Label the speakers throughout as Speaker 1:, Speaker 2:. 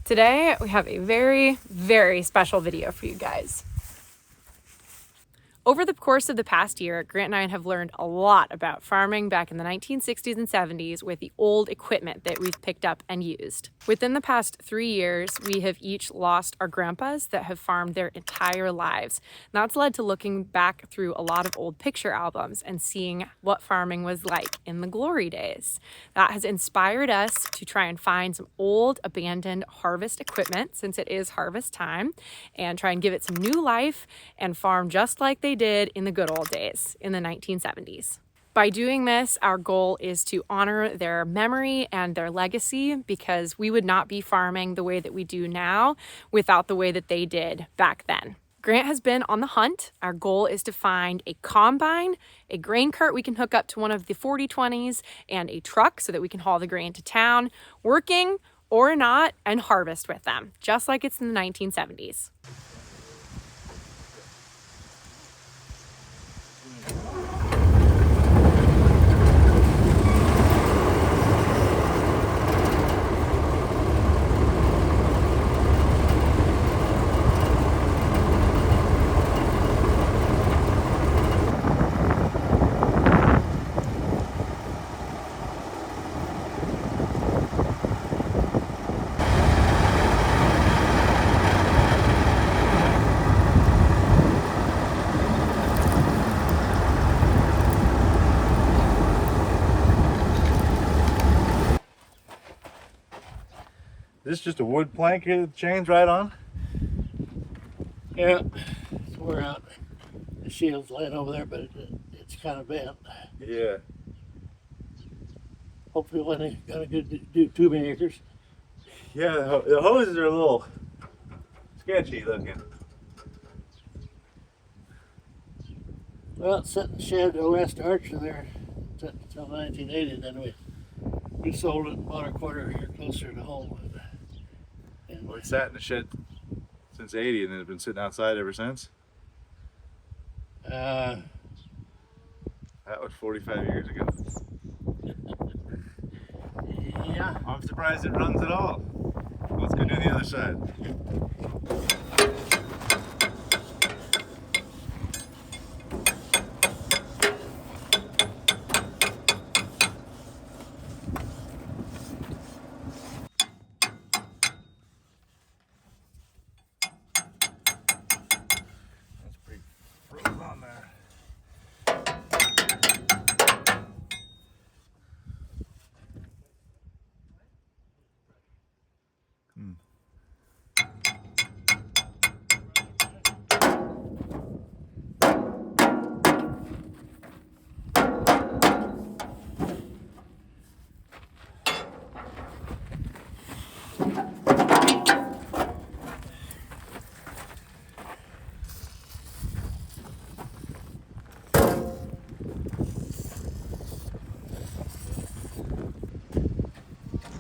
Speaker 1: Today, we have a very, very special video for you guys. Over the course of the past year, Grant and I have learned a lot about farming back in the 1960s and 70s with the old equipment that we've picked up and used. Within the past 3 years, we have each lost our grandpas that have farmed their entire lives. And that's led to looking back through a lot of old picture albums and seeing what farming was like in the glory days. That has inspired us to try and find some old abandoned harvest equipment, since it is harvest time, and try and give it some new life and farm just like they did in the good old days in the 1970s. By doing this, our goal is to honor their memory and their legacy, because we would not be farming the way that we do now without the way that they did back then. Grant has been on the hunt. Our goal is to find a combine, a grain cart we can hook up to one of the 4020s, and a truck so that we can haul the grain to town, working or not, and harvest with them, just like it's in the 1970s.
Speaker 2: Is this just a wood plank here that the chain's right on?
Speaker 3: Yeah, it's wore out. The shield's laying over there, but it's kind of bent.
Speaker 2: Yeah.
Speaker 3: Hopefully when they're gonna do too many acres.
Speaker 2: Yeah, the hoses are a little sketchy looking.
Speaker 3: Well, it's set in the shed at West Archer there until 1980, then we sold it and bought a quarter here closer to home. And
Speaker 2: Well, it sat in the shed since 80 and then it's been sitting outside ever since. That was 45 years ago.
Speaker 3: yeah.
Speaker 2: I'm surprised it runs at all. Let's go do the other side. That's pretty frozen on there.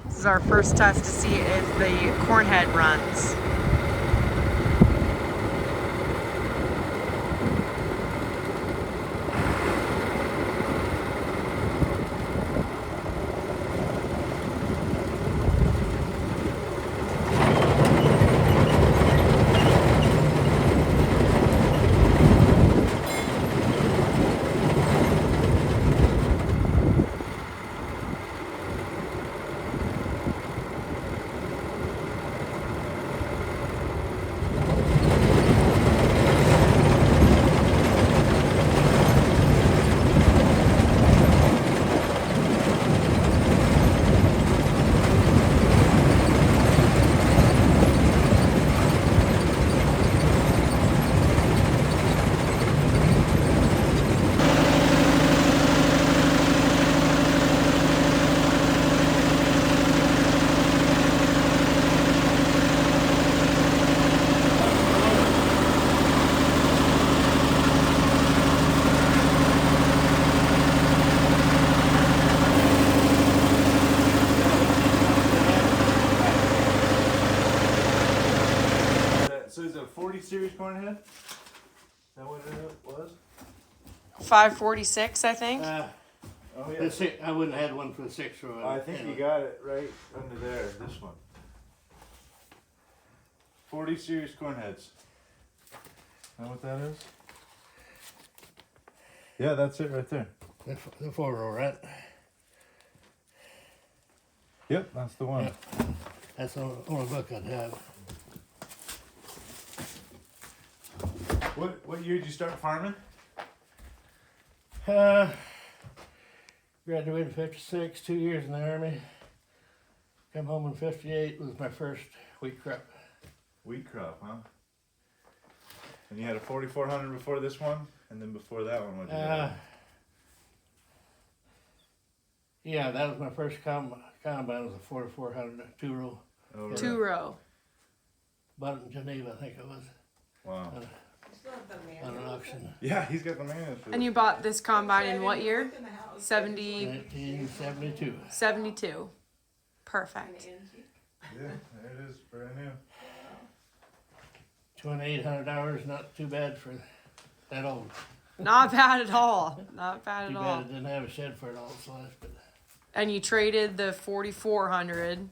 Speaker 1: This is our first test to see if the corn head runs.
Speaker 2: So is it a 40 series corn head? Is that what it was?
Speaker 1: 546, I think.
Speaker 2: Oh yeah.
Speaker 3: I wouldn't have had one for the 6 row.
Speaker 2: I think you got it right under there, this one. 40 series corn heads. Know what that is? Yeah, that's it right there.
Speaker 3: The 4-row, right?
Speaker 2: Yep, that's the one.
Speaker 3: Yep. That's the only book I'd have.
Speaker 2: What year did you start farming?
Speaker 3: Graduated in 56, 2 years in the Army. Come home in 58 was my first wheat crop.
Speaker 2: Wheat crop, huh? And you had a 4400 before this one, and then before that one, what did you have?
Speaker 3: Yeah, that was my first combine. Was a 4400 2-row.
Speaker 2: Oh, right.
Speaker 1: 2-row.
Speaker 3: Bought it in Geneva, I think it was,
Speaker 2: Wow.
Speaker 3: on an auction.
Speaker 2: Yeah, he's got the manuals for
Speaker 1: And
Speaker 2: this.
Speaker 1: you bought this combine in what year?
Speaker 3: 1972.
Speaker 1: 72. Perfect.
Speaker 2: Yeah, there it is, brand new.
Speaker 3: 2,800 hours, not too bad for that old.
Speaker 1: Not bad at all. Not bad
Speaker 3: Too
Speaker 1: at
Speaker 3: bad
Speaker 1: all.
Speaker 3: it didn't have a shed for it all its life, but
Speaker 1: And you traded the 4400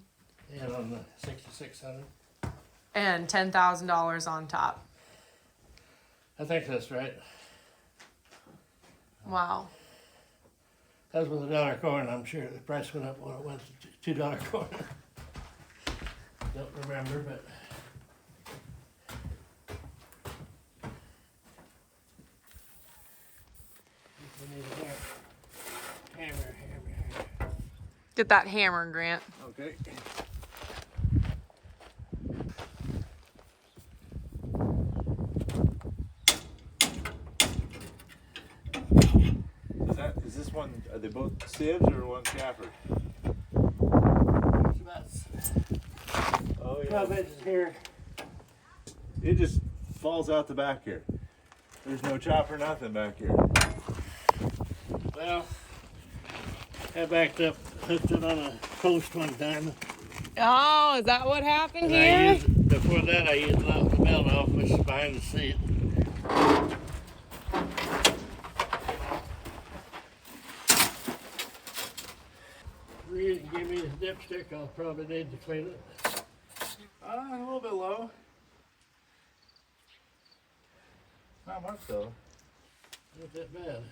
Speaker 3: yeah, on the 6,600.
Speaker 1: and $10,000 on top.
Speaker 3: I think that's right.
Speaker 1: Wow.
Speaker 3: That was with $1 corn. I'm sure the price went up when it went to $2 corn. Don't remember, but we need a hammer.
Speaker 1: Get that hammer, Grant.
Speaker 3: Okay.
Speaker 2: Is this one, are they both sieves or one Stafford?
Speaker 3: There's about
Speaker 2: Oh
Speaker 3: 12 inches here.
Speaker 2: It just falls out the back here. There's no chopper, nothing back here.
Speaker 3: Well, I backed up, hooked it on a post one time.
Speaker 1: Oh, is that what happened
Speaker 3: And I used, before that, I used the belt off, which is behind the seat. Reed can give me the dipstick, I'll probably need to clean it.
Speaker 2: A little bit low. Not much though.
Speaker 3: Not that bad.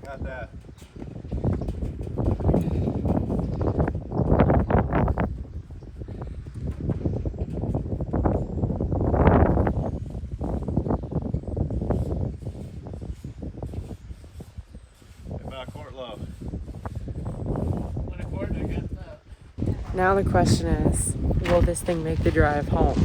Speaker 2: Got that. About a quart low.
Speaker 3: What a quart, I got that.
Speaker 1: Now the question is, will this thing make the drive home?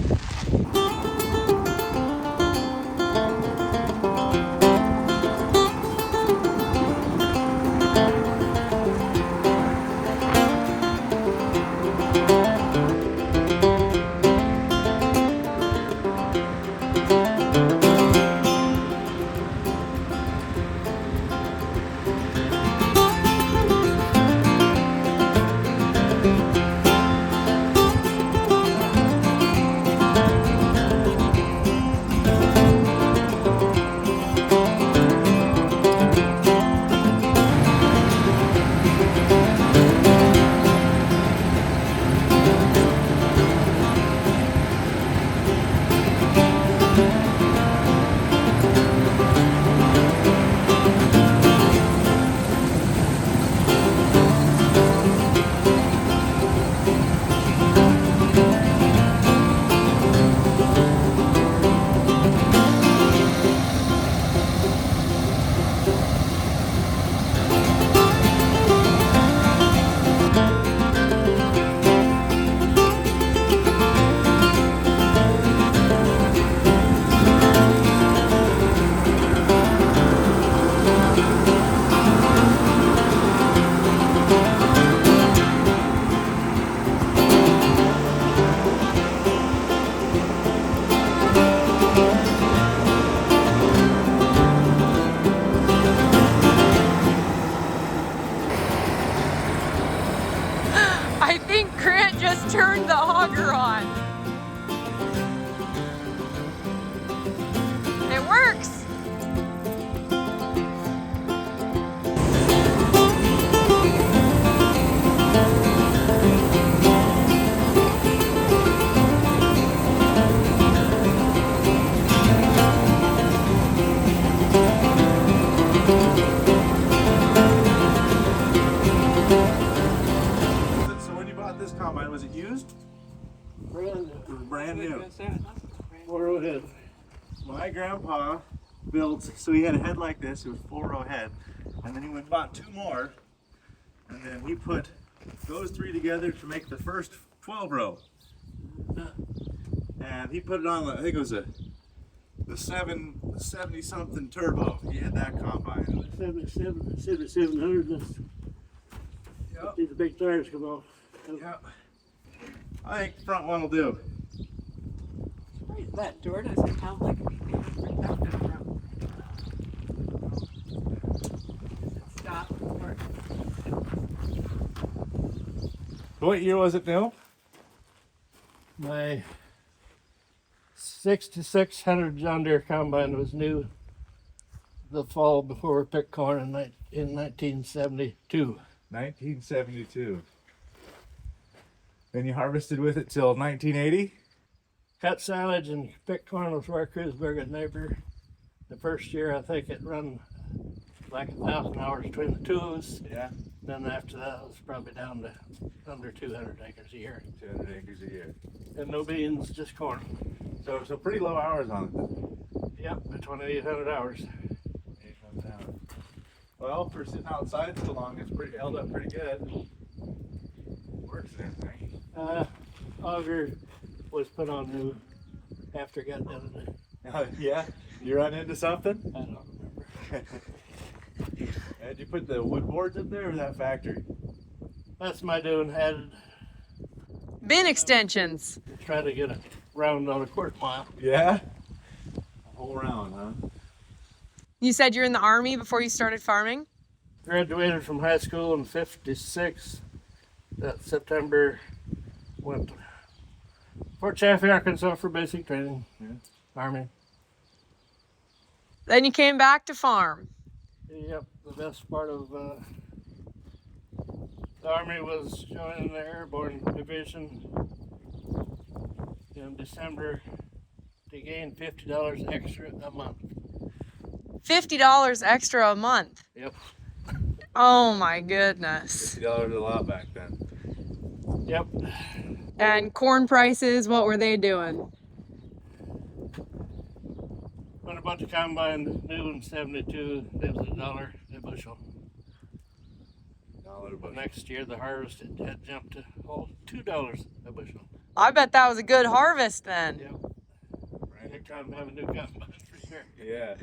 Speaker 1: I think Grant just turned the auger on. It works.
Speaker 2: Was it used?
Speaker 3: Brand
Speaker 2: It was brand new.
Speaker 3: 4-row head.
Speaker 2: My grandpa built, so he had a head like this, it was 4-row head, and then he went and bought 2 more, and then he put those 3 together to make the first 12-row. And he put it on, I think it was the 70 something turbo. He had that combine.
Speaker 3: 7700.
Speaker 2: Yep.
Speaker 3: These big tires come off.
Speaker 2: Yep. I think front one will do.
Speaker 4: That door doesn't sound like a stop.
Speaker 2: What year was it new?
Speaker 3: My 6600 John Deere combine was new the fall before we picked corn in 1972.
Speaker 2: 1972. Then you harvested with it till 1980?
Speaker 3: Cut silage and picked corn with our Kreuzberg neighbor. The first year I think it run like 1,000 hours between the two of us.
Speaker 2: Yeah.
Speaker 3: Then after that it was probably down to under 200 acres a year.
Speaker 2: 200 acres a year.
Speaker 3: And no beans, just corn.
Speaker 2: So pretty low hours on it then.
Speaker 3: Yep, 2,800 hours.
Speaker 2: 800 hours. Well, for sitting outside so long, it's pretty held up pretty good. Works and everything.
Speaker 3: Auger was put on new after it got done.
Speaker 2: Yeah? You run into something?
Speaker 3: I don't remember.
Speaker 2: Did you put the wood boards up there or that factory?
Speaker 3: That's my doing. Added
Speaker 1: Bin extensions.
Speaker 3: to try to get a round on a quarter mile.
Speaker 2: Yeah? A whole round, huh?
Speaker 1: You said you're in the Army before you started farming?
Speaker 3: Graduated from high school in '56. That September went to Fort Chaffee, Arkansas for basic training.
Speaker 2: Yeah.
Speaker 3: Army.
Speaker 1: Then you came back to farm.
Speaker 3: Yep, the best part of the Army was joining the Airborne Division in December to gain $50 extra a month.
Speaker 1: $50 extra a month.
Speaker 3: Yep.
Speaker 1: Oh my goodness.
Speaker 2: $50 a lot back then.
Speaker 3: Yep.
Speaker 1: And corn prices, what were they doing?
Speaker 3: When I bought the combine new in '72, it was $1 a bushel.
Speaker 2: $1 a
Speaker 3: But
Speaker 2: bushel.
Speaker 3: next year the harvest had jumped to $2 a bushel.
Speaker 1: I bet that was a good harvest then.
Speaker 3: Yep. Good time to have a new combine for sure.
Speaker 2: Yeah.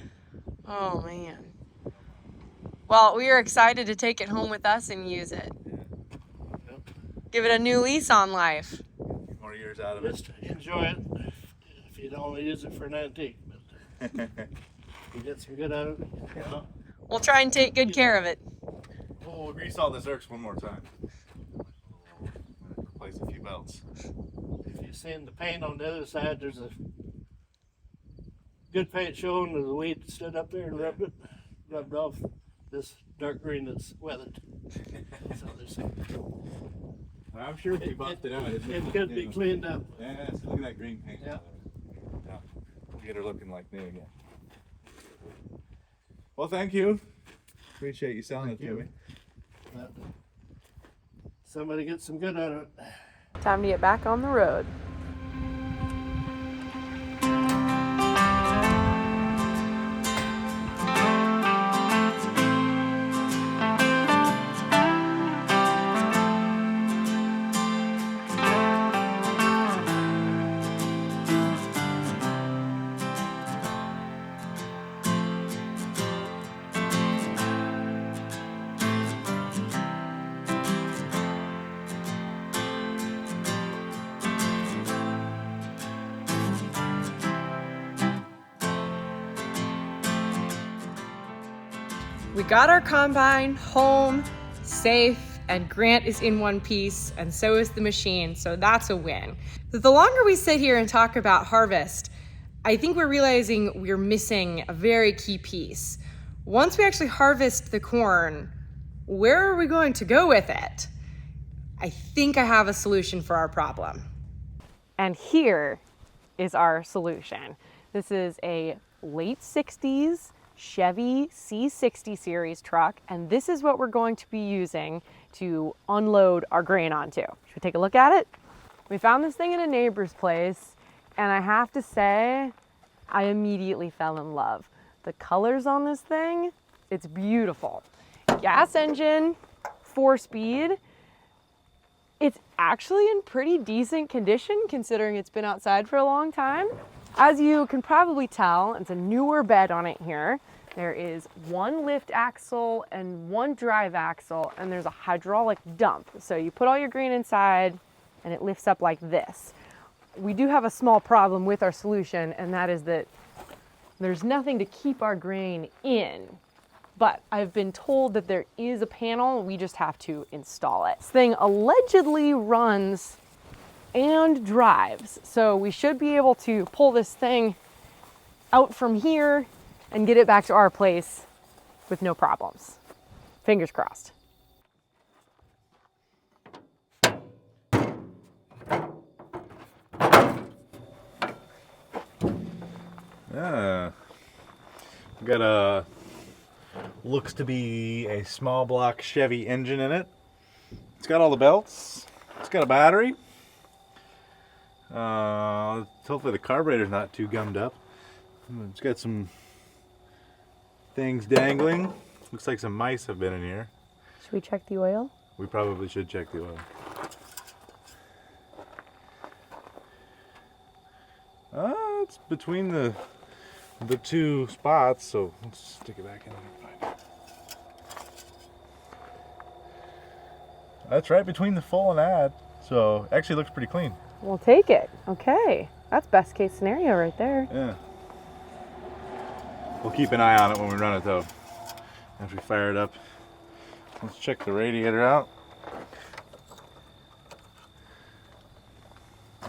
Speaker 1: Oh man. Well, we are excited to take it home with us and use it.
Speaker 3: Yep.
Speaker 1: Give it a new lease on life.
Speaker 2: More years out of it.
Speaker 3: Just enjoy it if you don't only use it for an antique. But you get some good out of it. You know?
Speaker 1: We'll try and take good care of it.
Speaker 2: We'll grease all the zerks one more time. Replace a few belts.
Speaker 3: If you've seen the paint on the other side, there's a good paint showing that the weed stood up there and rubbed off this dark green that's weathered. So there's
Speaker 2: I'm sure if we buffed it out,
Speaker 3: it could be cleaned up.
Speaker 2: Yeah, so look at that green paint.
Speaker 3: Yeah.
Speaker 2: Yeah. We'll get her looking like new again. Well, thank you. Appreciate you selling it to me.
Speaker 3: But somebody gets some good out of it.
Speaker 1: Time to get back on the road. We got our combine home, safe, and Grant is in one piece, and so is the machine, so that's a win. But the longer we sit here and talk about harvest, I think we're realizing we're missing a very key piece. Once we actually harvest the corn, where are we going to go with it? I think I have a solution for our problem. And here is our solution. This is a late 60s Chevy C60 series truck, and this is what we're going to be using to unload our grain onto. Should we take a look at it? We found this thing in a neighbor's place, and I have to say, I immediately fell in love. The colors on this thing, it's beautiful. Gas engine, 4-speed. It's actually in pretty decent condition considering it's been outside for a long time. As you can probably tell, it's a newer bed on it here. There is one lift axle and one drive axle, and there's a hydraulic dump. So you put all your grain inside and it lifts up like this. We do have a small problem with our solution, and that is that there's nothing to keep our grain in. But I've been told that there is a panel, we just have to install it. This thing allegedly runs and drives, so we should be able to pull this thing out from here and get it back to our place with no problems. Fingers crossed.
Speaker 2: Yeah. We got a, looks to be a small block Chevy engine in it. It's got all the belts. It's got a battery. Hopefully the carburetor's not too gummed up. It's got some things dangling. Looks like some mice have been in here.
Speaker 1: Should we check the oil?
Speaker 2: We probably should check the oil. It's between the two spots, so let's stick it back in there. That's right between the full and add, so actually looks pretty clean.
Speaker 1: We'll take it. Okay, that's best case scenario right there.
Speaker 2: Yeah. We'll keep an eye on it when we run it though. After we fire it up. Let's check the radiator out.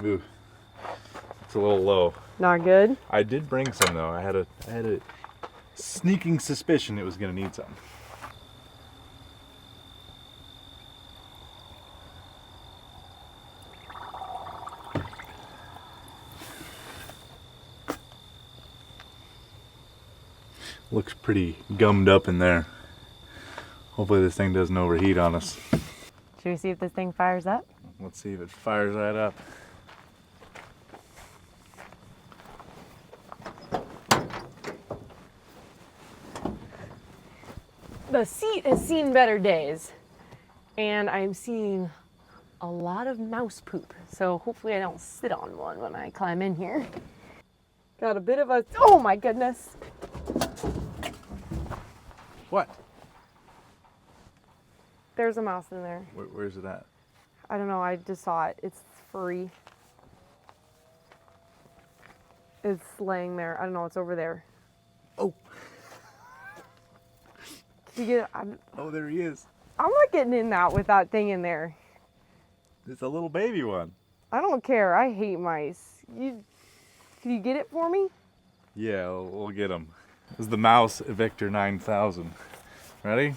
Speaker 2: Ooh, it's a little low.
Speaker 1: Not good?
Speaker 2: I did bring some though. I had a sneaking suspicion it was gonna need some. Looks pretty gummed up in there. Hopefully this thing doesn't overheat on us.
Speaker 1: Should we see if this thing fires up?
Speaker 2: Let's see if it fires that up.
Speaker 1: The seat has seen better days, and I'm seeing a lot of mouse poop. So hopefully I don't sit on one when I climb in here. Got a bit of a, oh my goodness.
Speaker 2: What?
Speaker 1: There's a mouse in there.
Speaker 2: Where's it at?
Speaker 1: I don't know, I just saw it. It's free. It's laying there. I don't know, it's over there.
Speaker 2: Oh.
Speaker 1: Can you get it?
Speaker 2: Oh, there he is.
Speaker 1: I'm not getting in that with that thing in there.
Speaker 2: It's a little baby one.
Speaker 1: I don't care. I hate mice. Can you get it for me?
Speaker 2: Yeah, we'll get him. This is the Mouse Victor 9000. Ready?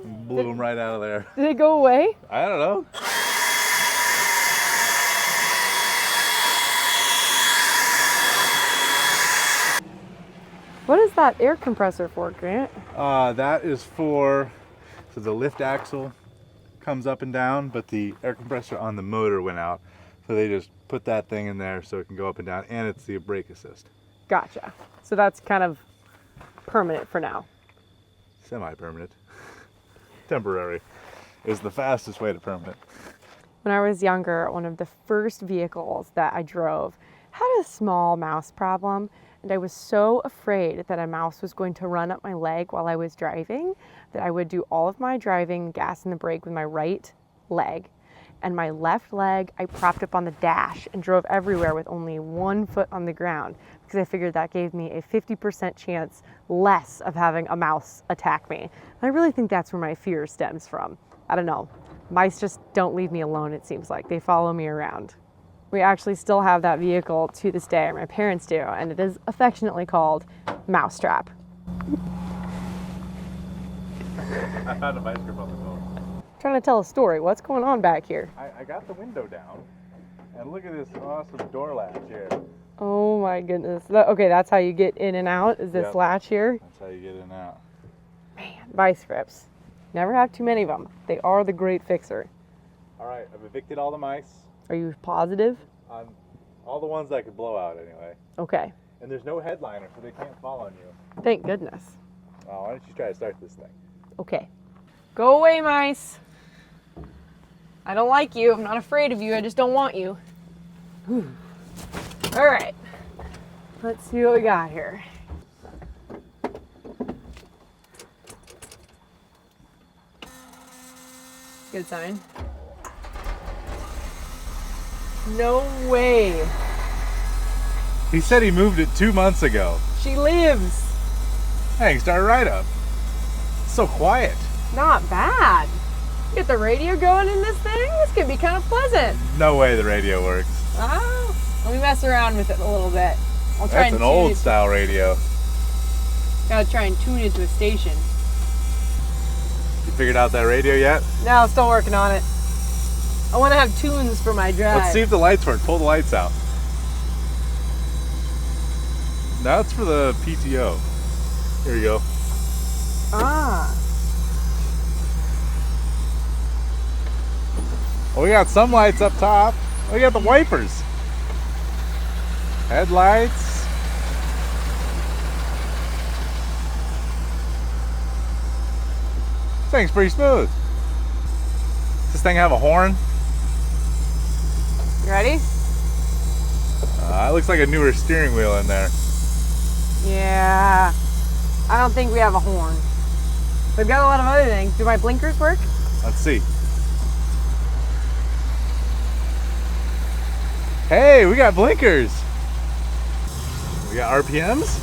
Speaker 2: Blew him right out of there.
Speaker 1: Did it go away?
Speaker 2: I don't know.
Speaker 1: What is that air compressor for, Grant?
Speaker 2: That is for, so the lift axle comes up and down, but the air compressor on the motor went out. So they just put that thing in there so it can go up and down, and it's the brake assist.
Speaker 1: Gotcha. So that's kind of permanent for now.
Speaker 2: Semi-permanent. Temporary is the fastest way to permanent.
Speaker 1: When I was younger, one of the first vehicles that I drove had a small mouse problem, and I was so afraid that a mouse was going to run up my leg while I was driving that I would do all of my driving, gas and the brake with my right leg. And my left leg, I propped up on the dash and drove everywhere with only 1 foot on the ground because I figured that gave me a 50% chance less of having a mouse attack me. And I really think that's where my fear stems from. I don't know. Mice just don't leave me alone, it seems like. They follow me around. We actually still have that vehicle to this day, or my parents do, and it is affectionately called Mousetrap.
Speaker 2: I found a vice grip on the phone.
Speaker 1: Trying to tell a story. What's going on back here?
Speaker 2: I got the window down, and look at this awesome door latch here.
Speaker 1: Oh my goodness. Okay, that's how you get in and out, is this
Speaker 2: Yep.
Speaker 1: latch here?
Speaker 2: That's how you get in and out.
Speaker 1: Man, vice grips. Never have too many of them. They are the great fixer.
Speaker 2: All right, I've evicted all the mice.
Speaker 1: Are you positive?
Speaker 2: On all the ones that I could blow out anyway.
Speaker 1: Okay.
Speaker 2: And there's no headliner, so they can't fall on you.
Speaker 1: Thank goodness.
Speaker 2: Oh, why don't you try to start this thing?
Speaker 1: Okay. Go away, mice. I don't like you. I'm not afraid of you. I just don't want you. Whew. All right. Let's see what we got here. Good sign. No way.
Speaker 2: He said he moved it 2 months ago.
Speaker 1: She lives.
Speaker 2: Hey, start right up. It's so quiet.
Speaker 1: Not bad. Get the radio going in this thing? This could be kind of pleasant.
Speaker 2: No way the radio works.
Speaker 1: Oh, let me mess around with it a little bit. I'll try
Speaker 2: That's
Speaker 1: and
Speaker 2: an
Speaker 1: tune
Speaker 2: old
Speaker 1: it.
Speaker 2: style radio.
Speaker 1: Gotta try and tune it to a station.
Speaker 2: You figured out that radio yet?
Speaker 1: No, still working on it. I want to have tunes for my drive.
Speaker 2: Let's see if the lights work. Pull the lights out. That's for the PTO. Here you go.
Speaker 1: Ah.
Speaker 2: Well, we got some lights up top. We got the wipers. Headlights. This thing's pretty smooth. Does this thing have a horn?
Speaker 1: You ready?
Speaker 2: It looks like a newer steering wheel in there.
Speaker 1: Yeah. I don't think we have a horn. We've got a lot of other things. Do my blinkers work?
Speaker 2: Let's see. Hey, we got blinkers. We got RPMs.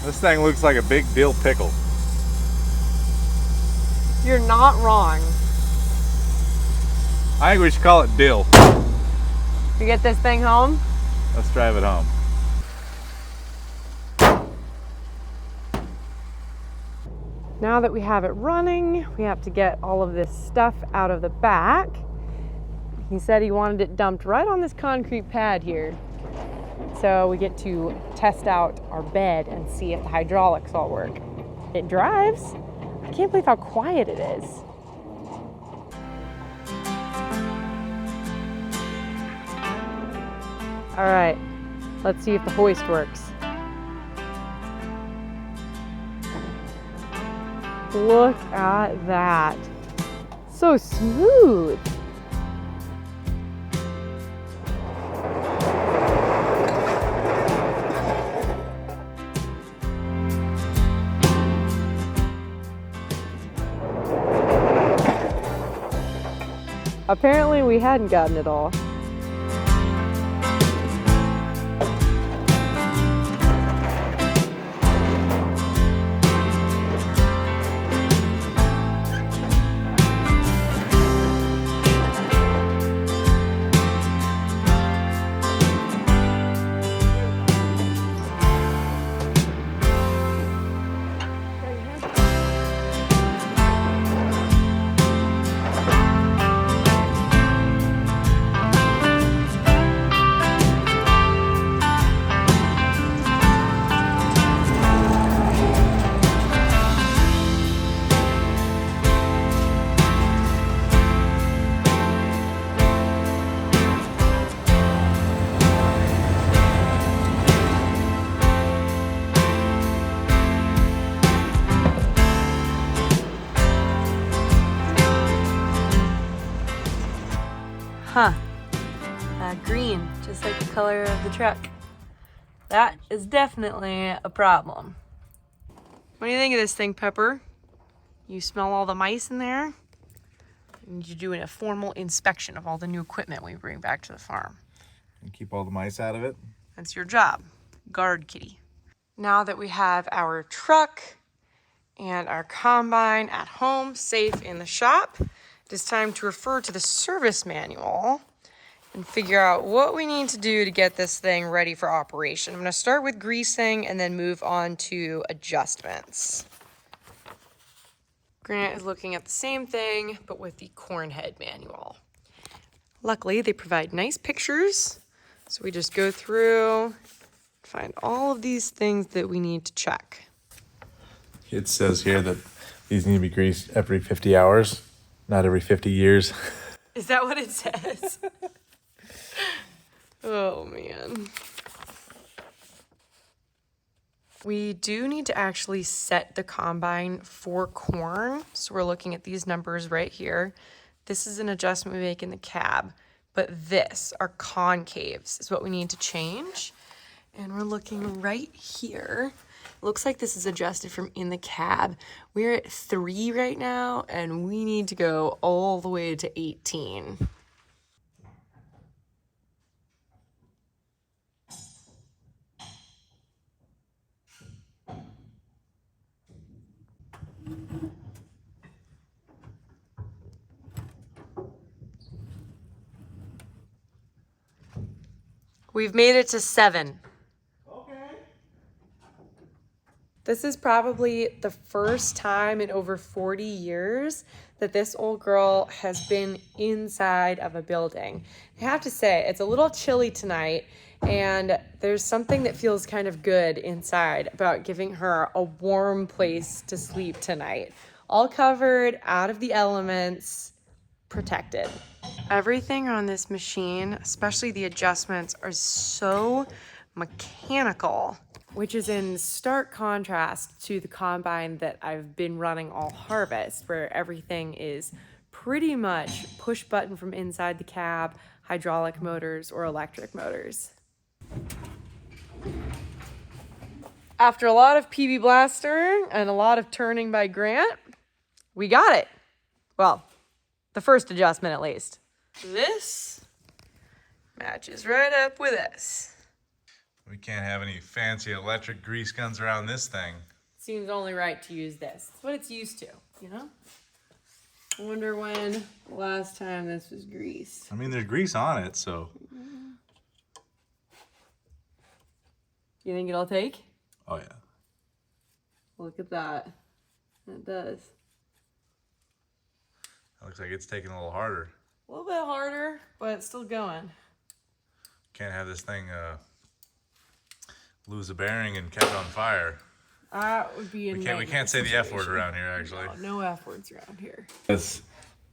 Speaker 2: This thing looks like a big dill pickle.
Speaker 1: You're not wrong.
Speaker 2: I think we should call it dill.
Speaker 1: You get this thing home?
Speaker 2: Let's drive it home.
Speaker 1: Now that we have it running, we have to get all of this stuff out of the back. He said he wanted it dumped right on this concrete pad here. So we get to test out our bed and see if the hydraulics all work. It drives. I can't believe how quiet it is. All right, let's see if the hoist works. Look at that. So smooth. Apparently we hadn't gotten it all. Huh. Green, just like the color of the truck. That is definitely a problem. What do you think of this thing, Pepper? You smell all the mice in there? I need you doing a formal inspection of all the new equipment we bring back to the farm.
Speaker 2: And keep all the mice out of it.
Speaker 1: That's your job. Guard kitty. Now that we have our truck and our combine at home, safe in the shop, it is time to refer to the service manual and figure out what we need to do to get this thing ready for operation. I'm going to start with greasing and then move on to adjustments. Grant is looking at the same thing, but with the Cornhead manual. Luckily, they provide nice pictures, so we just go through, find all of these things that we need to check.
Speaker 2: It says here that these need to be greased every 50 hours, not every 50 years.
Speaker 1: Is that what it says? Oh, man. We do need to actually set the combine for corn. So we're looking at these numbers right here. This is an adjustment we make in the cab, but this, our concaves, is what we need to change. And we're looking right here. Looks like this is adjusted from in the cab. We're at 3 right now, and we need to go all the way to 18. We've made it to 7. This is probably the first time in over 40 years that this old girl has been inside of a building. I have to say, it's a little chilly tonight, and there's something that feels kind of good inside about giving her a warm place to sleep tonight. All covered, out of the elements, protected. Everything on this machine, especially the adjustments, are so mechanical, which is in stark contrast to the combine that I've been running all harvest, where everything is pretty much push button from inside the cab, hydraulic motors or electric motors. After a lot of PB blaster and a lot of turning by Grant, we got it. Well, the first adjustment at least. This matches right up with this.
Speaker 2: We can't have any fancy electric grease guns around this thing.
Speaker 1: Seems only right to use this. It's what it's used to, you know? I wonder when the last time this was greased.
Speaker 2: I mean, there's grease on it, so.
Speaker 1: You think it'll take?
Speaker 2: Oh, yeah.
Speaker 1: Look at that. It does.
Speaker 2: It looks like it's taking a little harder.
Speaker 1: A little bit harder, but it's still going.
Speaker 2: Can't have this thing lose a bearing and catch on fire.
Speaker 1: That would be a
Speaker 2: We can't say the F word around here, actually.
Speaker 1: No F words around here.
Speaker 2: This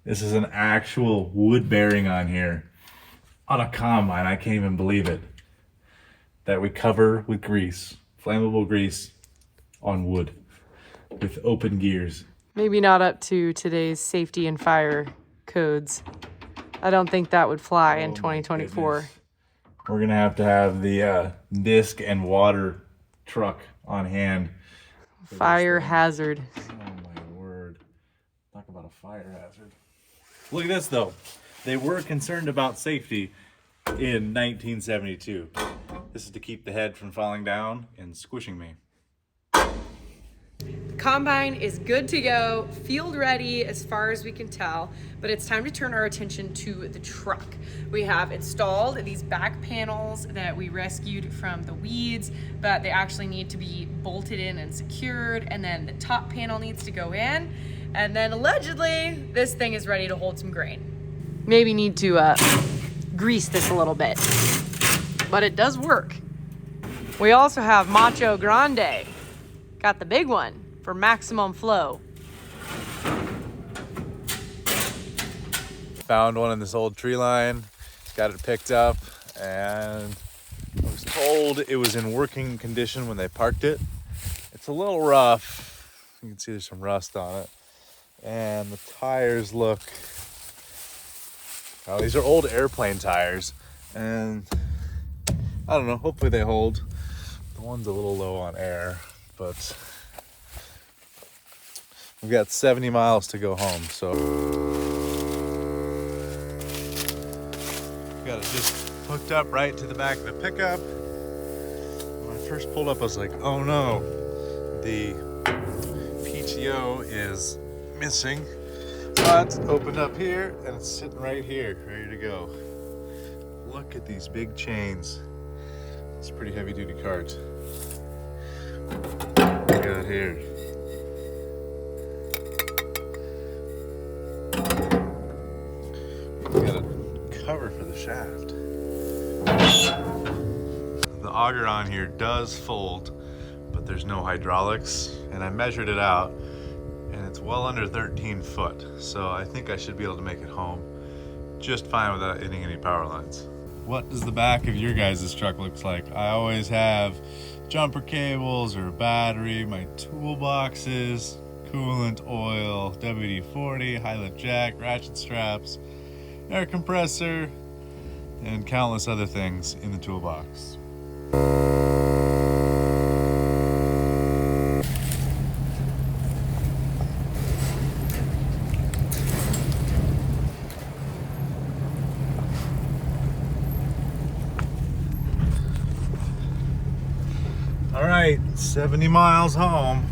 Speaker 2: is an actual wood bearing on here. On a combine, I can't even believe it. That we cover with grease, flammable grease on wood with open gears.
Speaker 1: Maybe not up to today's safety and fire codes. I don't think that would fly in 2024.
Speaker 2: We're gonna have to have the disc and water truck on hand.
Speaker 1: Fire hazard.
Speaker 2: Oh my word. Talk about a fire hazard. Look at this though. They were concerned about safety in 1972. This is to keep the head from falling down and squishing me.
Speaker 1: Combine is good to go, field ready as far as we can tell, but it's time to turn our attention to the truck. We have installed these back panels that we rescued from the weeds, but they actually need to be bolted in and secured, and then the top panel needs to go in, and then allegedly this thing is ready to hold some grain. Maybe need to grease this a little bit, but it does work. We also have Macho Grande. Got the big one for maximum flow.
Speaker 2: Found one in this old tree line, got it picked up, and I was told it was in working condition when they parked it. It's a little rough. You can see there's some rust on it. And the tires look, well, these are old airplane tires, and I don't know, hopefully they hold. The one's a little low on air, but we've got 70 miles to go home, so got it just hooked up right to the back of the pickup. When I first pulled up, I was like, oh no, the PTO is missing, but it's opened up here and it's sitting right here, ready to go. Look at these big chains. It's a pretty heavy duty cart. What we got here? We got a cover for the shaft. The auger on here does fold, but there's no hydraulics, and I measured it out, and it's well under 13 foot, so I think I should be able to make it home just fine without hitting any power lines. What does the back of your guys' truck looks like? I always have jumper cables or a battery, my toolboxes, coolant, oil, WD-40, high-lift jack, ratchet straps, air compressor, and countless other things in the toolbox. All right, 70 miles home.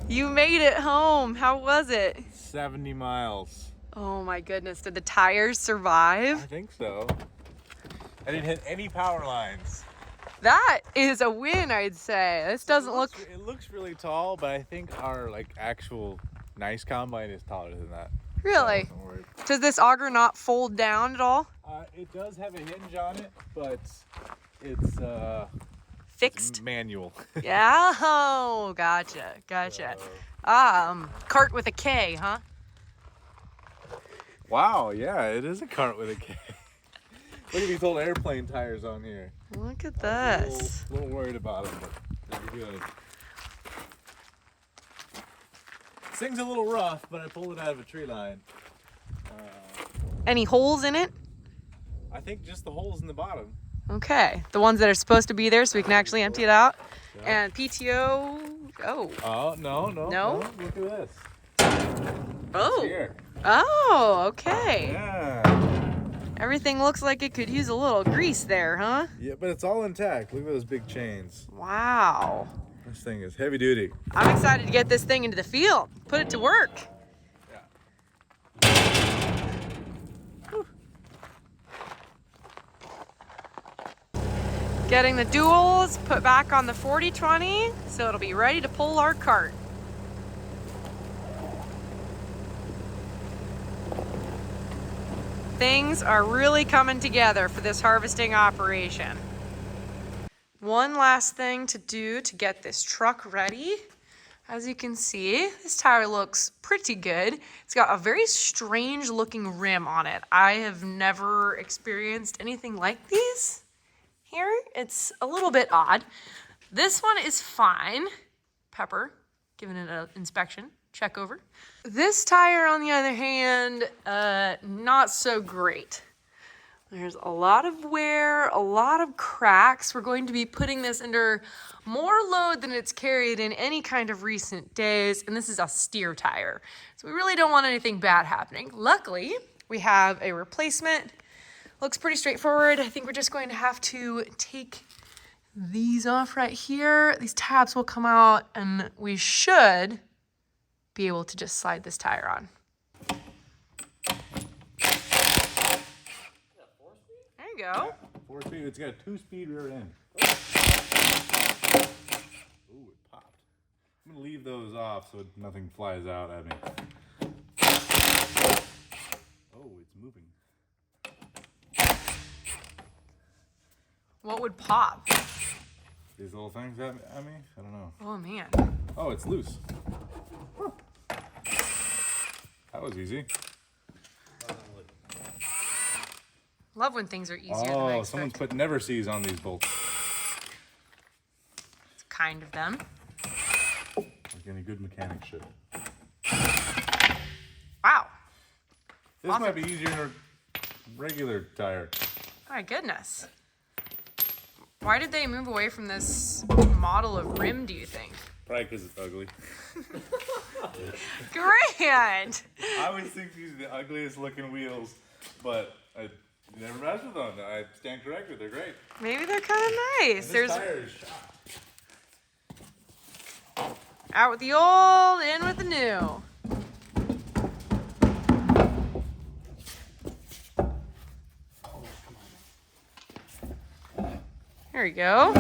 Speaker 1: You made it home. How was it?
Speaker 2: 70 miles.
Speaker 1: Oh my goodness. Did the tires survive?
Speaker 2: I think so. I didn't hit any power lines.
Speaker 1: That is a win, I'd say. This doesn't look...
Speaker 2: It looks really tall, but I think our actual nice combine is taller than that.
Speaker 1: Really?
Speaker 2: So I wasn't worried.
Speaker 1: Does this auger not fold down at all?
Speaker 2: It does have a hinge on it, but it's
Speaker 1: Fixed?
Speaker 2: manual.
Speaker 1: Yeah. Oh, gotcha. Cart with a K, huh?
Speaker 2: Wow, yeah, it is a cart with a K. Look at these old airplane tires on here.
Speaker 1: Look at
Speaker 2: I
Speaker 1: this.
Speaker 2: was a little worried about them, but they're good. This thing's a little rough, but I pulled it out of a tree line.
Speaker 1: Any holes in it?
Speaker 2: I think just the holes in the bottom.
Speaker 1: Okay. The ones that are supposed to be there so we can actually empty it out. And PTO... Oh.
Speaker 2: Oh, no.
Speaker 1: No?
Speaker 2: Look at this.
Speaker 1: Oh.
Speaker 2: Here.
Speaker 1: Oh, okay.
Speaker 2: Yeah.
Speaker 1: Everything looks like it could use a little grease there, huh?
Speaker 2: Yeah, but it's all intact. Look at those big chains.
Speaker 1: Wow.
Speaker 2: This thing is heavy duty.
Speaker 1: I'm excited to get this thing into the field. Put it to work. Getting the duals put back on the 40/20 so it'll be ready to pull our cart. Things are really coming together for this harvesting operation. One last thing to do to get this truck ready. As you can see, this tire looks pretty good. It's got a very strange looking rim on it. I have never experienced anything like these here. It's a little bit odd. This one is fine. Pepper, giving it an inspection, check over. This tire, on the other hand, not so great. There's a lot of wear, a lot of cracks. We're going to be putting this under more load than it's carried in any kind of recent days, and this is a steer tire. So we really don't want anything bad happening. Luckily, we have a replacement. Looks pretty straightforward. I think we're just going to have to take these off right here. These tabs will come out, and we should be able to just slide this tire on. There you go.
Speaker 2: 4-speed. It's got a 2-speed rear end. Ooh, it popped. I'm gonna leave those off so nothing flies out at me. Oh, it's moving.
Speaker 1: What would pop?
Speaker 2: These little things at me? I don't know.
Speaker 1: Oh man.
Speaker 2: Oh, it's loose. Huh. That was easy.
Speaker 1: Love when things are easier than I
Speaker 2: Oh,
Speaker 1: expect.
Speaker 2: someone's put never sees on these bolts.
Speaker 1: It's kind of them.
Speaker 2: Like any good mechanic should.
Speaker 1: Wow.
Speaker 2: This
Speaker 1: Awesome.
Speaker 2: might be easier than a regular tire.
Speaker 1: My goodness. Why did they move away from this model of rim, do you think?
Speaker 2: Probably because it's ugly.
Speaker 1: Grant!
Speaker 2: I always think these are the ugliest looking wheels, but I never mess with them. I stand corrected. They're great.
Speaker 1: Maybe they're kind of nice.
Speaker 2: And
Speaker 1: There's
Speaker 2: this tire is shot.
Speaker 1: out with the old, in with the new. There you go.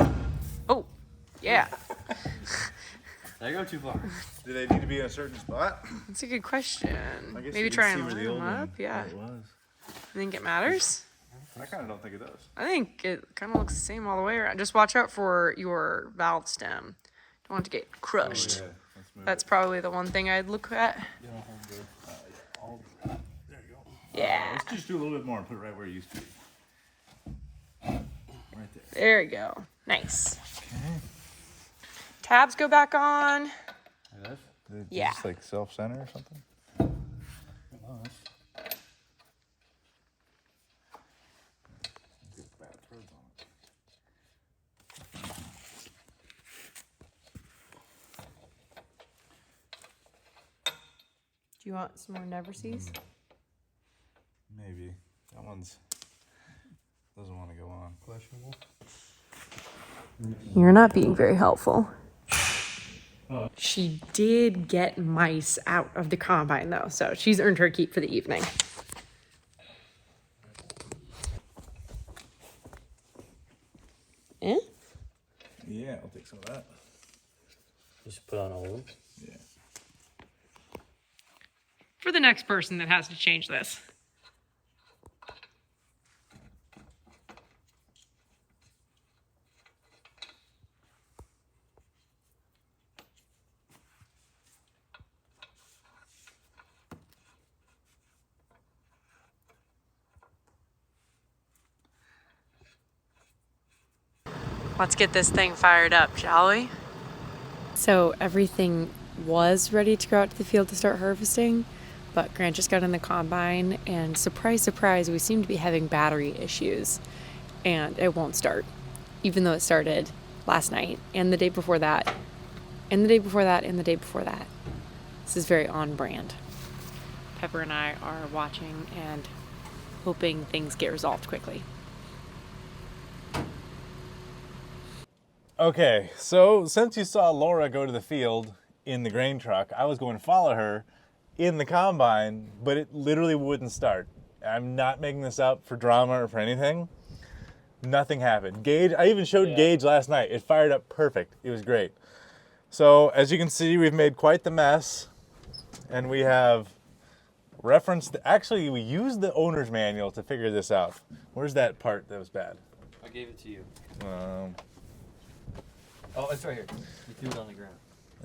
Speaker 1: Oh, yeah.
Speaker 5: I go too far.
Speaker 2: Do they need to be in a certain spot?
Speaker 1: That's a good question.
Speaker 2: I guess
Speaker 1: Maybe
Speaker 2: you can
Speaker 1: try
Speaker 2: see
Speaker 1: and
Speaker 2: where
Speaker 1: line
Speaker 2: the
Speaker 1: them
Speaker 2: old
Speaker 1: up.
Speaker 2: one
Speaker 1: Yeah.
Speaker 2: where it was.
Speaker 1: I think it matters.
Speaker 2: I kind of don't think it does.
Speaker 1: I think it kind of looks the same all the way around. Just watch out for your valve stem. Don't want it to get crushed.
Speaker 2: Oh, yeah. Let's move
Speaker 1: That's
Speaker 2: it.
Speaker 1: probably the one thing I'd look at.
Speaker 2: There you go.
Speaker 1: Yeah.
Speaker 2: Let's just do a little bit more and put it right where it used to be. Right there.
Speaker 1: There you go. Nice.
Speaker 2: Okay.
Speaker 1: Tabs go back on.
Speaker 2: Is it
Speaker 1: Yeah.
Speaker 2: just like self-center or something?
Speaker 1: Do you want some more Never Sees?
Speaker 2: Maybe. That one's doesn't want to go on.
Speaker 5: Questionable.
Speaker 1: You're not being very helpful. She did get mice out of the combine, though, so she's earned her keep for the evening. Eh?
Speaker 2: Yeah, I'll take some of that.
Speaker 5: Just put on all of them.
Speaker 2: Yeah.
Speaker 1: For the next person that has to change this. Let's get this thing fired up, shall we? So everything was ready to go out to the field to start harvesting, but Grant just got in the combine and surprise, surprise, we seem to be having battery issues and it won't start, even though it started last night and the day before that, and the day before that, and the day before that. This is very on brand. Pepper and I are watching and hoping things get resolved quickly.
Speaker 2: Okay, so since you saw Laura go to the field in the grain truck, I was going to follow her in the combine, but it literally wouldn't start. I'm not making this up for drama or for anything. Nothing happened. Gauge, I even showed Gauge last night. It fired up perfect. It was great. So as you can see, we've made quite the mess, and we have referenced, actually we used the owner's manual to figure this out. Where's that part that was bad?
Speaker 5: I gave it to you.
Speaker 3: Oh, it's right here. You threw it on the ground.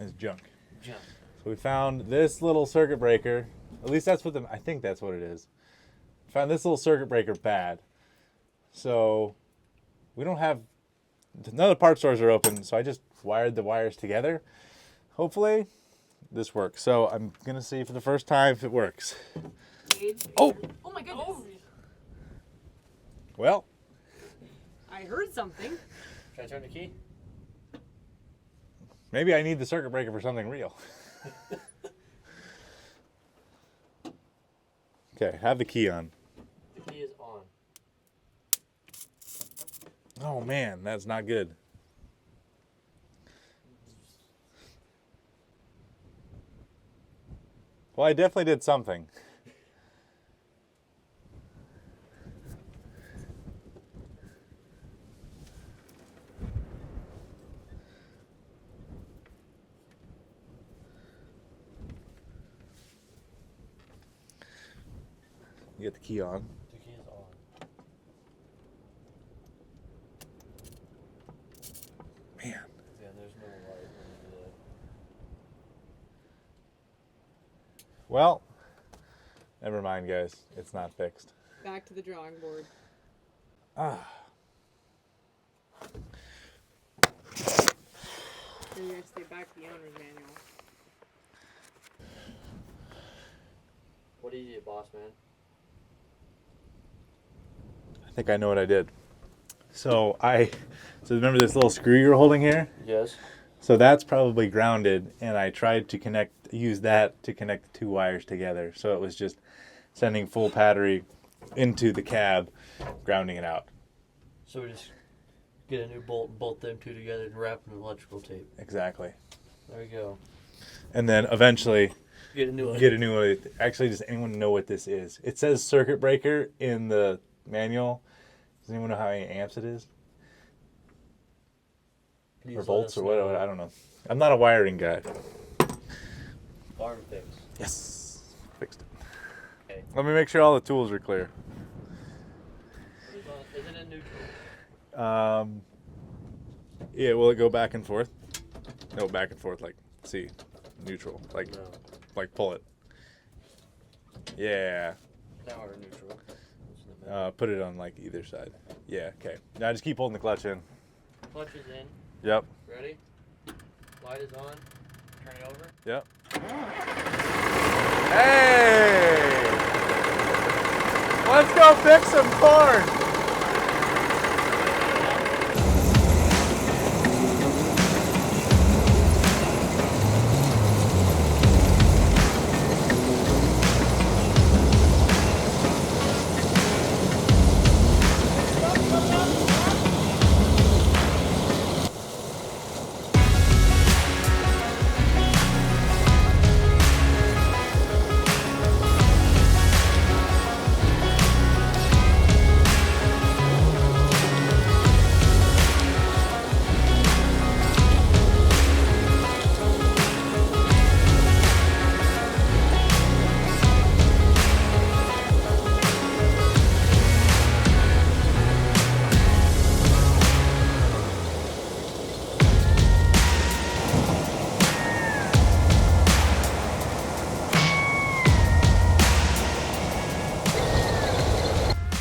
Speaker 2: It's junk.
Speaker 3: Jump.
Speaker 2: So we found this little circuit breaker. At least that's what I think that's what it is. Found this little circuit breaker bad. So we don't have, none of the part stores are open, so I just wired the wires together. Hopefully this works. So I'm gonna see for the first time if it works. Oh!
Speaker 1: Oh my goodness!
Speaker 2: Well,
Speaker 1: I heard something.
Speaker 3: Should I turn the key?
Speaker 2: maybe I need the circuit breaker for something real. Okay, have the key on.
Speaker 3: The key is on.
Speaker 2: Oh man, that's not good. Well, I definitely did something. You get the key on.
Speaker 3: The key is on.
Speaker 2: Man.
Speaker 3: Yeah, there's no light when you do that.
Speaker 2: Well, never mind, guys. It's not fixed.
Speaker 1: Back to the drawing board. You're gonna stay back to the owner's manual.
Speaker 3: What do you do, boss man?
Speaker 2: I think I know what I did. So remember this little screw you're holding here?
Speaker 3: Yes.
Speaker 2: So that's probably grounded, and I tried to use that to connect the two wires together. So it was just sending full battery into the cab, grounding it out.
Speaker 3: So we just get a new bolt and bolt them two together and wrap them in electrical tape.
Speaker 2: Exactly.
Speaker 3: There we go.
Speaker 2: And then eventually
Speaker 3: Get a new one.
Speaker 2: get a new one. Actually, does anyone know what this is? It says circuit breaker in the manual. Does anyone know how many amps it is? or bolts or whatever. I don't know. I'm not a wiring guy.
Speaker 5: Farm fix.
Speaker 2: Yes, fixed it.
Speaker 5: Okay.
Speaker 2: Let me make sure all the tools are clear.
Speaker 5: Isn't it neutral?
Speaker 2: Yeah, will it go back and forth? No, back and forth, like, see, neutral, like,
Speaker 5: No.
Speaker 2: like pull it. Yeah.
Speaker 5: Now we're neutral. What's in the middle?
Speaker 2: Put it on, like, either side. Yeah, okay. Now just keep holding the clutch in.
Speaker 5: Clutch is in.
Speaker 2: Yep.
Speaker 5: Ready? Light is on. Turn it over.
Speaker 2: Yep. Hey! Let's go pick some corn!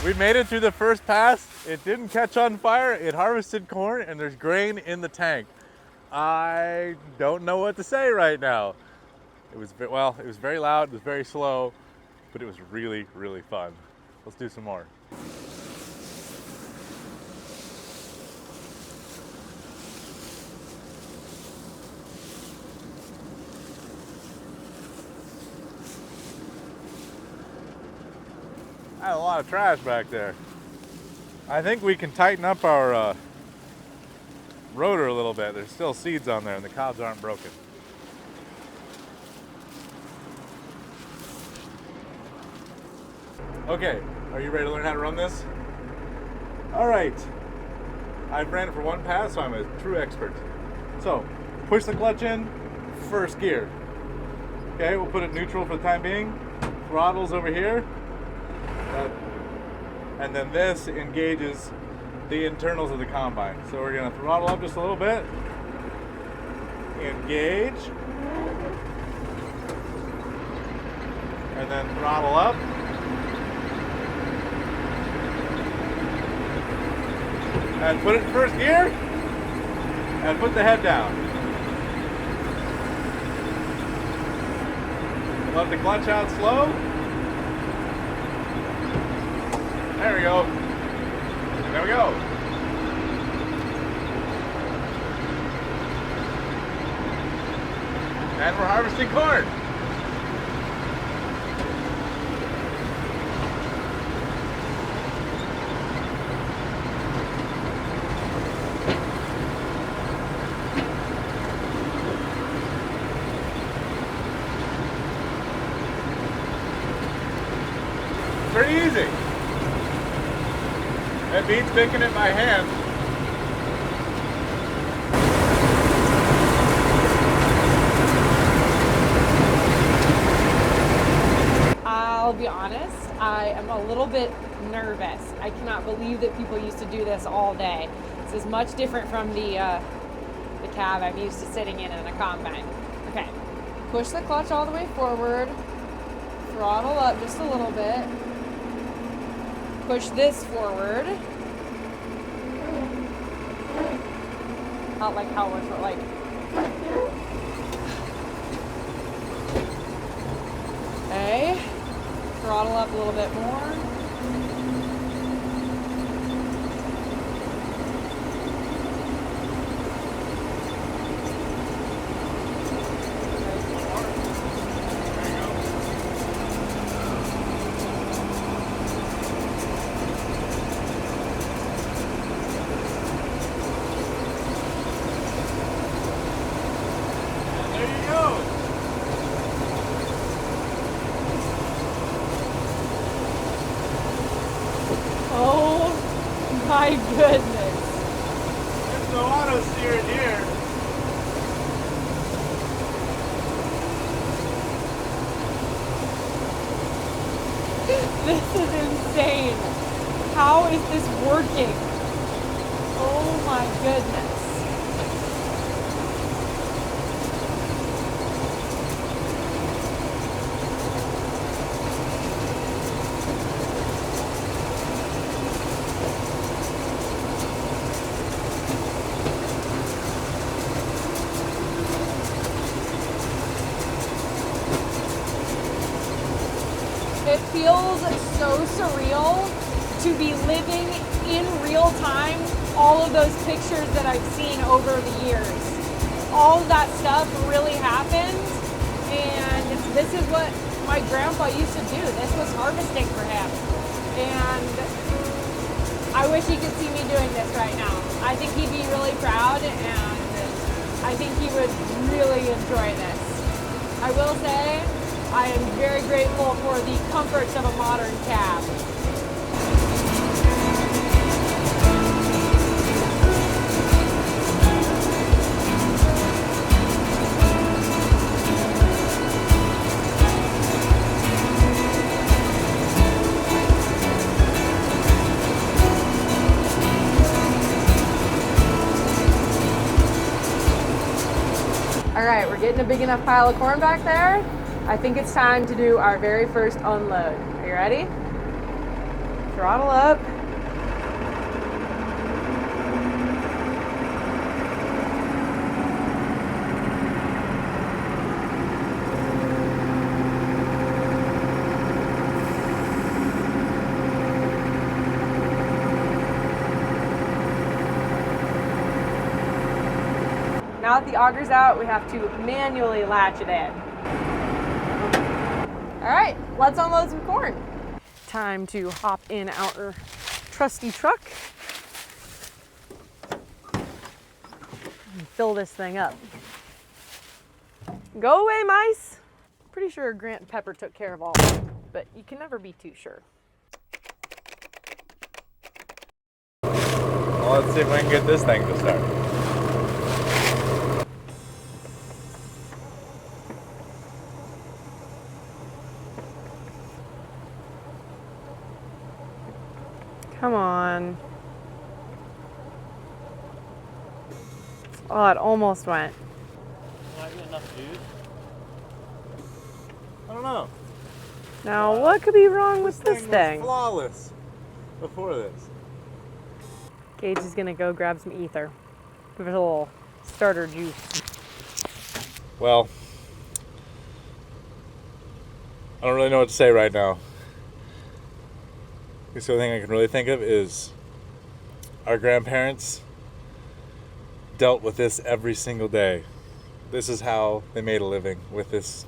Speaker 2: We made it through the first pass. It didn't catch on fire. It harvested corn and there's grain in the tank. I don't know what to say right now. It was very loud, it was very slow, but it was really, really fun. Let's do some more. I had a lot of trash back there. I think we can tighten up our rotor a little bit. There's still seeds on there and the cobs aren't broken. Okay, are you ready to learn how to run this? All right. I've ran it for one pass, so I'm a true expert. So, push the clutch in, first gear. Okay, we'll put it neutral for the time being. Throttle's over here. And then this engages the internals of the combine. So we're gonna throttle up just a little bit. Engage. And then throttle up. And put it in first gear. And put the head down. Let the clutch out slow. There we go. There we go. And we're harvesting corn. Pretty easy. It beats picking it by hand.
Speaker 1: I'll be honest, I am a little bit nervous. I cannot believe that people used to do this all day. This is much different from the cab I'm used to sitting in a combine. Okay, push the clutch all the way forward, throttle up just a little bit, push this forward. Not like how much, but like. Okay, throttle up a little bit more. Oh my goodness.
Speaker 2: It's so auto steering here.
Speaker 1: This is insane. How is this working? Oh my goodness. It feels so surreal to be living in real time all of those pictures that I've seen over the years. All of that stuff really happened, and this is what my grandpa used to do. This was harvesting for him. And I wish he could see me doing this right now. I think he'd be really proud, and I think he would really enjoy this. I will say, I am very grateful for the comforts of a modern cab. All right, we're getting a big enough pile of corn back there. I think it's time to do our very first unload. Are you ready? Throttle up. Now that the auger's out, we have to manually latch it in. All right, let's unload some corn. Time to hop in our trusty truck and fill this thing up. Go away, mice. Pretty sure Grant and Pepper took care of all of it, but you can never be too sure.
Speaker 2: Well, let's see if we can get this thing to start.
Speaker 1: Come on. Oh, it almost went.
Speaker 3: Will I get enough juice?
Speaker 2: I don't know.
Speaker 1: Now, what could be wrong with this
Speaker 2: was
Speaker 1: thing?
Speaker 2: flawless before this.
Speaker 1: Gage is gonna go grab some ether. Give it a little starter juice.
Speaker 2: Well, I don't really know what to say right now. The only thing I can really think of is our grandparents dealt with this every single day. This is how they made a living with this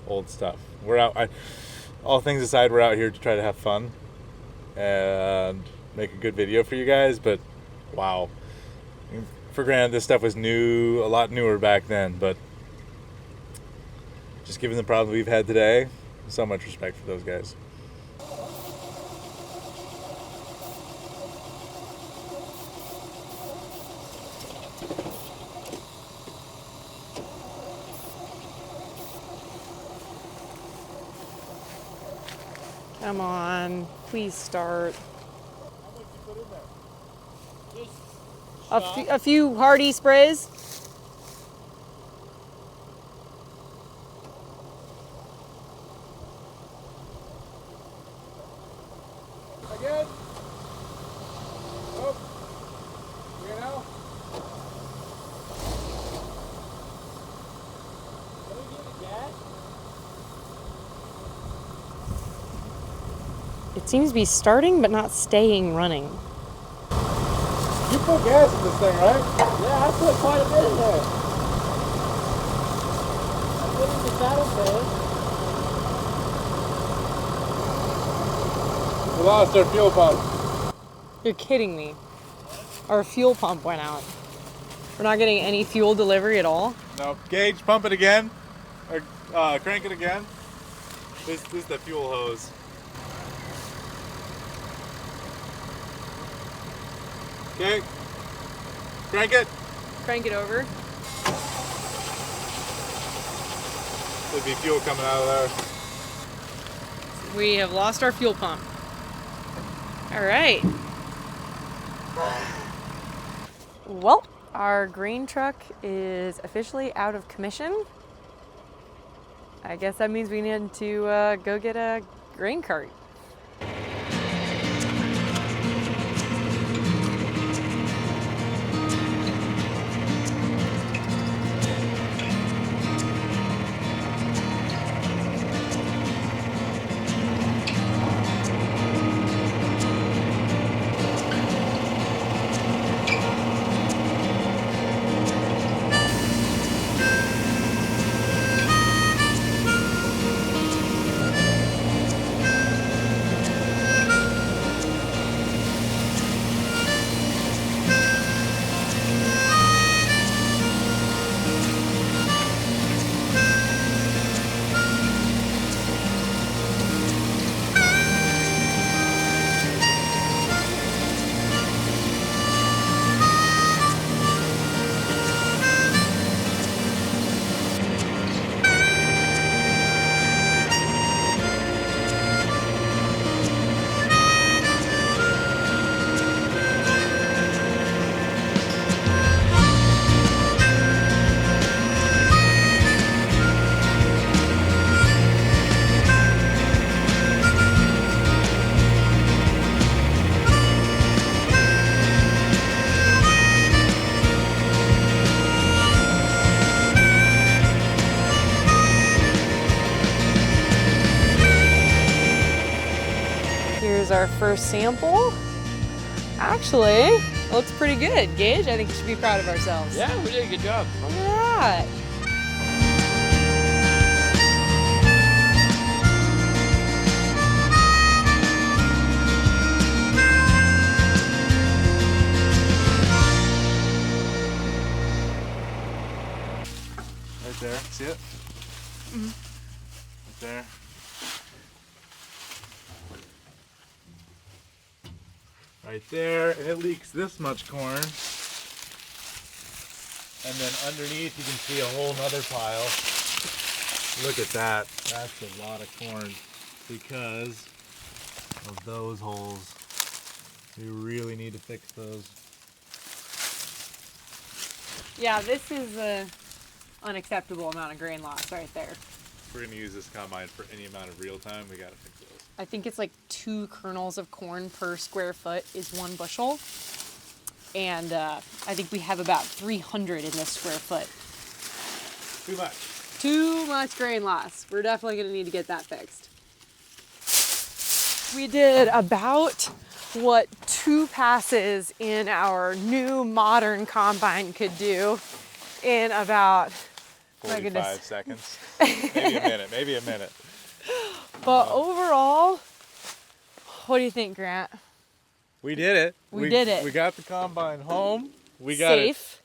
Speaker 2: old stuff. We're out, all things aside, we're out here to try to have fun and make a good video for you guys, but wow. For granted, this stuff was new, a lot newer back then, but just given the problem we've had today, so much respect for those guys.
Speaker 1: Come on, please start.
Speaker 2: How much you put in there?
Speaker 3: Just
Speaker 1: A few hearty sprays.
Speaker 2: Again? Oh, you know?
Speaker 3: Can we give it gas?
Speaker 1: It seems to be starting but not staying running.
Speaker 2: You put gas in this thing, right?
Speaker 3: Yeah, I put quite a bit in there. I put in the saddle bed.
Speaker 2: We lost our fuel pump.
Speaker 1: You're kidding me. Our fuel pump went out. We're not getting any fuel delivery at all.
Speaker 2: No, Gage, pump it again. Or crank it again. This is the fuel hose. Okay. Crank it.
Speaker 1: crank it over.
Speaker 2: There'd be fuel coming out of there.
Speaker 1: We have lost our fuel pump. All right. Well, our grain truck is officially out of commission. I guess that means we need to go get a grain cart. Here's our first sample. Actually, it looks pretty good. Gage, I think we should be proud of ourselves.
Speaker 5: Yeah, we did a good job.
Speaker 1: Look at that.
Speaker 2: Right there, see it?
Speaker 1: Mm-hmm.
Speaker 2: Right there. Right there, and it leaks this much corn. And then underneath you can see a whole nother pile. Look at that. That's a lot of corn because of those holes. We really need to fix those.
Speaker 1: Yeah, this is an unacceptable amount of grain loss right there.
Speaker 2: If we're gonna use this combine for any amount of real time, we gotta fix those.
Speaker 1: I think it's like 2 kernels of corn per square foot is 1 bushel. And I think we have about 300 in this square foot.
Speaker 2: Too much.
Speaker 1: Too much grain loss. We're definitely gonna need to get that fixed. We did about what 2 passes in our new modern combine could do in about
Speaker 2: 45 seconds. Maybe a minute.
Speaker 1: But overall, what do you think, Grant?
Speaker 2: We did it.
Speaker 1: We did it.
Speaker 2: We got the combine home. We got
Speaker 1: Safe.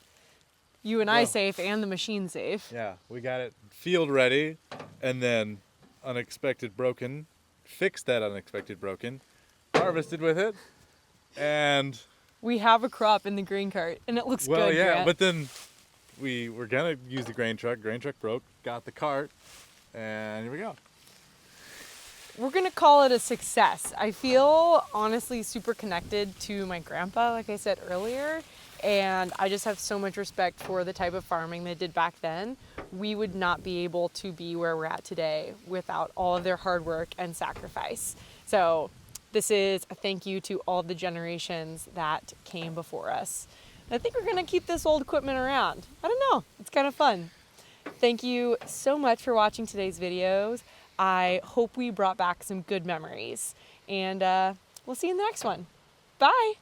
Speaker 1: You and I
Speaker 2: Well,
Speaker 1: safe and the machine safe.
Speaker 2: Yeah, we got it field ready, and then unexpected broken, fixed that unexpected broken, harvested with it, and
Speaker 1: We have a crop in the grain cart, and it looks
Speaker 2: well,
Speaker 1: good,
Speaker 2: yeah.
Speaker 1: Grant.
Speaker 2: But then we were gonna use the grain truck. Grain truck broke. Got the cart, and here we go.
Speaker 1: We're gonna call it a success. I feel honestly super connected to my grandpa, like I said earlier, and I just have so much respect for the type of farming they did back then. We would not be able to be where we're at today without all of their hard work and sacrifice. So this is a thank you to all the generations that came before us. I think we're gonna keep this old equipment around. I don't know, it's kind of fun. Thank you so much for watching today's videos. I hope we brought back some good memories, and we'll see you in the next one. Bye.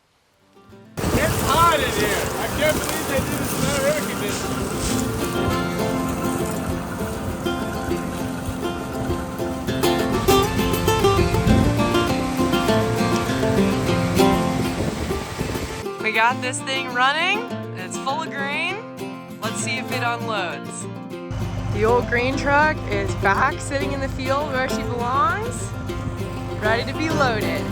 Speaker 2: It's hot in here. I can't believe they did this without air conditioning.
Speaker 1: We got this thing running. It's full of grain. Let's see if it unloads. The old grain truck is back sitting in the field where she belongs, ready to be loaded.